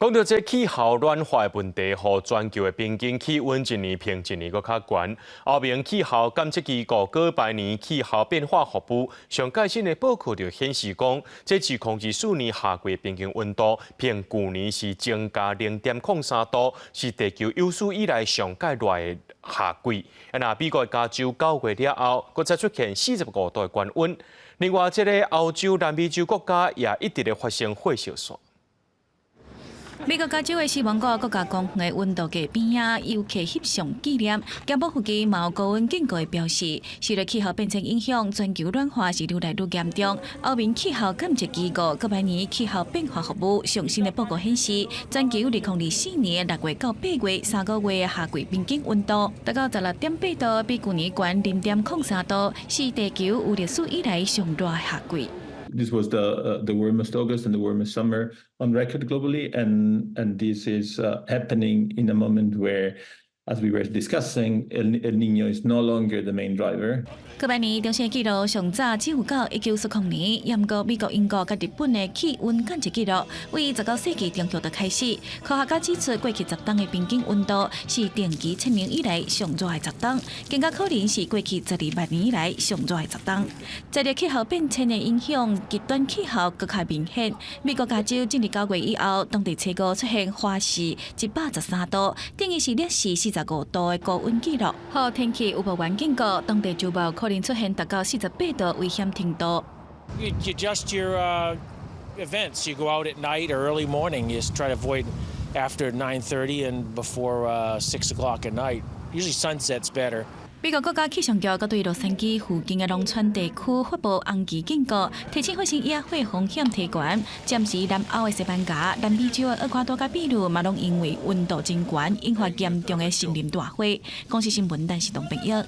讲到这气候暖化的问题，和全球的平均气温一年比一年搁较悬。欧盟气候监测机构过百年气候变化服务上最新的报告就显示讲，这2024年夏季平均温度比去年是增加0.03度，是地球有史以来上介热的夏季。那美国加州9月了后，搁再出现45度的高温。另外，这个欧洲、南美洲国家也一直咧发生火烧线。美国加州的死亡谷国家公园的温度计边仔游客翕相纪念，加坡附近嘛有高温警告的标示。受到气候变迁影响，全球暖化是愈来愈严重。欧盟气候监测机构过百年气候变化服务上新的报告显示，全球2024年6月到8月3个月的夏季平均温度达到16.8度，比去年高0.03度，是地球有历史以来上热的夏季。This was the warmest August and the warmest summer on record globally, and this is happening in a moment where, as we were discussing, El Niño is no longer the main driver. 过百年中心纪录上早只有到1919年，淹过美国、英国甲日本的气温监测纪录，为19世纪中期就开始。科学家指出，过去10冬的平均温度是定期1000年以来上热的10冬，更加可能是过去12万年以来上热的10冬。在着气候变迁的影响，极端气候更加明显。美国加州进入9月以后，当地初五出现华氏113度，等于是历史45度的高温纪录。好天气预报员警告，当地周报可能出现达到48度危险程度。You adjust your events. You go out at night or early morning. You just try to avoid after 9:30 and before 6 o'clock at night. Usually sunset's better. 美国国家气象局佮对洛杉矶附近的农村地区发布红旗警告，提醒发生野火风险提悬。暂时南欧的西班牙、南美洲的厄瓜多加、秘鲁嘛，拢因为温度真悬，引发严重的森林大火。广西新闻，但是东北约。